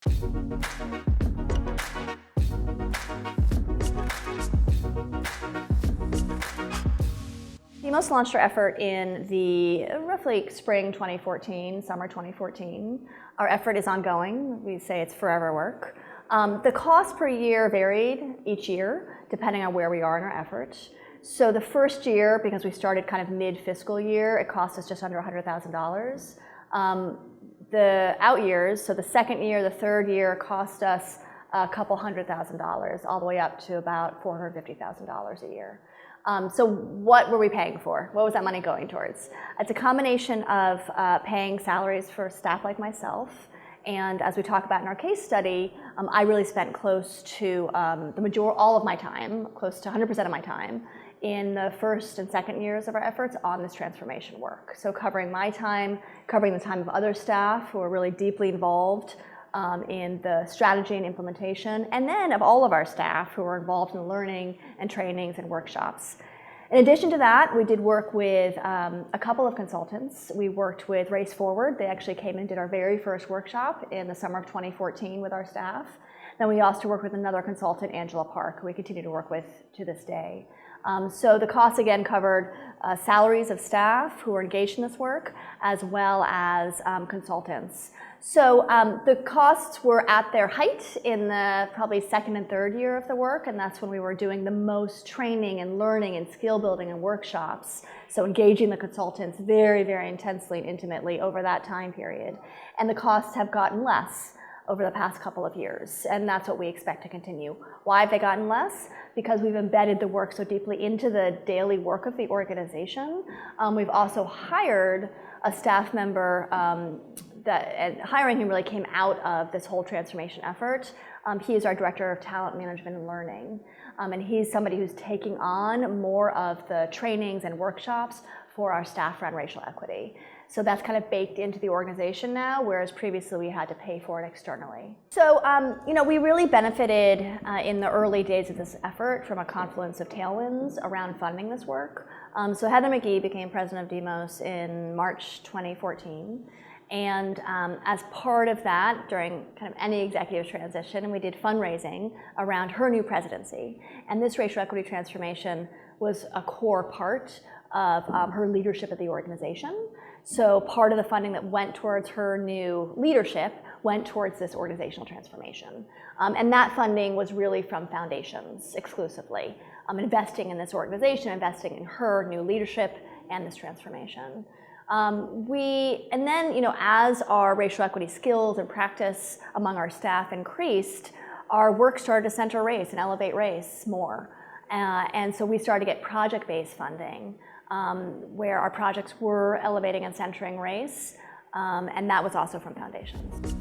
Demos launched our effort in the roughly spring 2014, summer 2014. Our effort is ongoing. We say it's forever work. The cost per year varied each year, depending on where we are in our effort. So the first year, because we started kind of mid-fiscal year, it cost us just under $100,000. The out years, so the second year, the third year, cost us a couple $100,000, all the way up to about $450,000 a year. So what were we paying for? What was that money going towards? It's a combination of paying salaries for staff like myself, and as we talk about in our case study, I really spent close to all of my time, close to 100% of my time, in the first and second years of our efforts on this transformation work. So covering my time, covering the time of other staff who are really deeply involved in the strategy and implementation, and then of all of our staff who were involved in learning and trainings and workshops. In addition to that, we did work with a couple of consultants. We worked with Race Forward. They actually came and did our very first workshop in the summer of 2014 with our staff. Then we also worked with another consultant, Angela Park, who we continue to work with to this day. So the costs again covered salaries of staff who were engaged in this work, as well as consultants. So the costs were at their height in the probably second and third year of the work, and that's when we were doing the most training and learning and skill building and workshops. So engaging the consultants very, very intensely and intimately over that time period. And the costs have gotten less over the past couple of years, and that's what we expect to continue. Why have they gotten less? Because we've embedded the work so deeply into the daily work of the organization. We've also hired a staff member and hiring him really came out of this whole transformation effort. He is our Director of Talent Management and Learning, and he's somebody who's taking on more of the trainings and workshops for our staff around racial equity. So that's kind of baked into the organization now, whereas previously we had to pay for it externally. So, we really benefited in the early days of this effort from a confluence of tailwinds around funding this work. So Heather McGee became president of Demos in March 2014. And as part of that, during kind of any executive transition, we did fundraising around her new presidency. And this racial equity transformation was a core part of her leadership of the organization. So part of the funding that went towards her new leadership went towards this organizational transformation. And that funding was really from foundations exclusively, investing in this organization, investing in her new leadership and this transformation. And then, as our racial equity skills and practice among our staff increased, our work started to center race and elevate race more. And so we started to get project-based funding, where our projects were elevating and centering race, and that was also from foundations.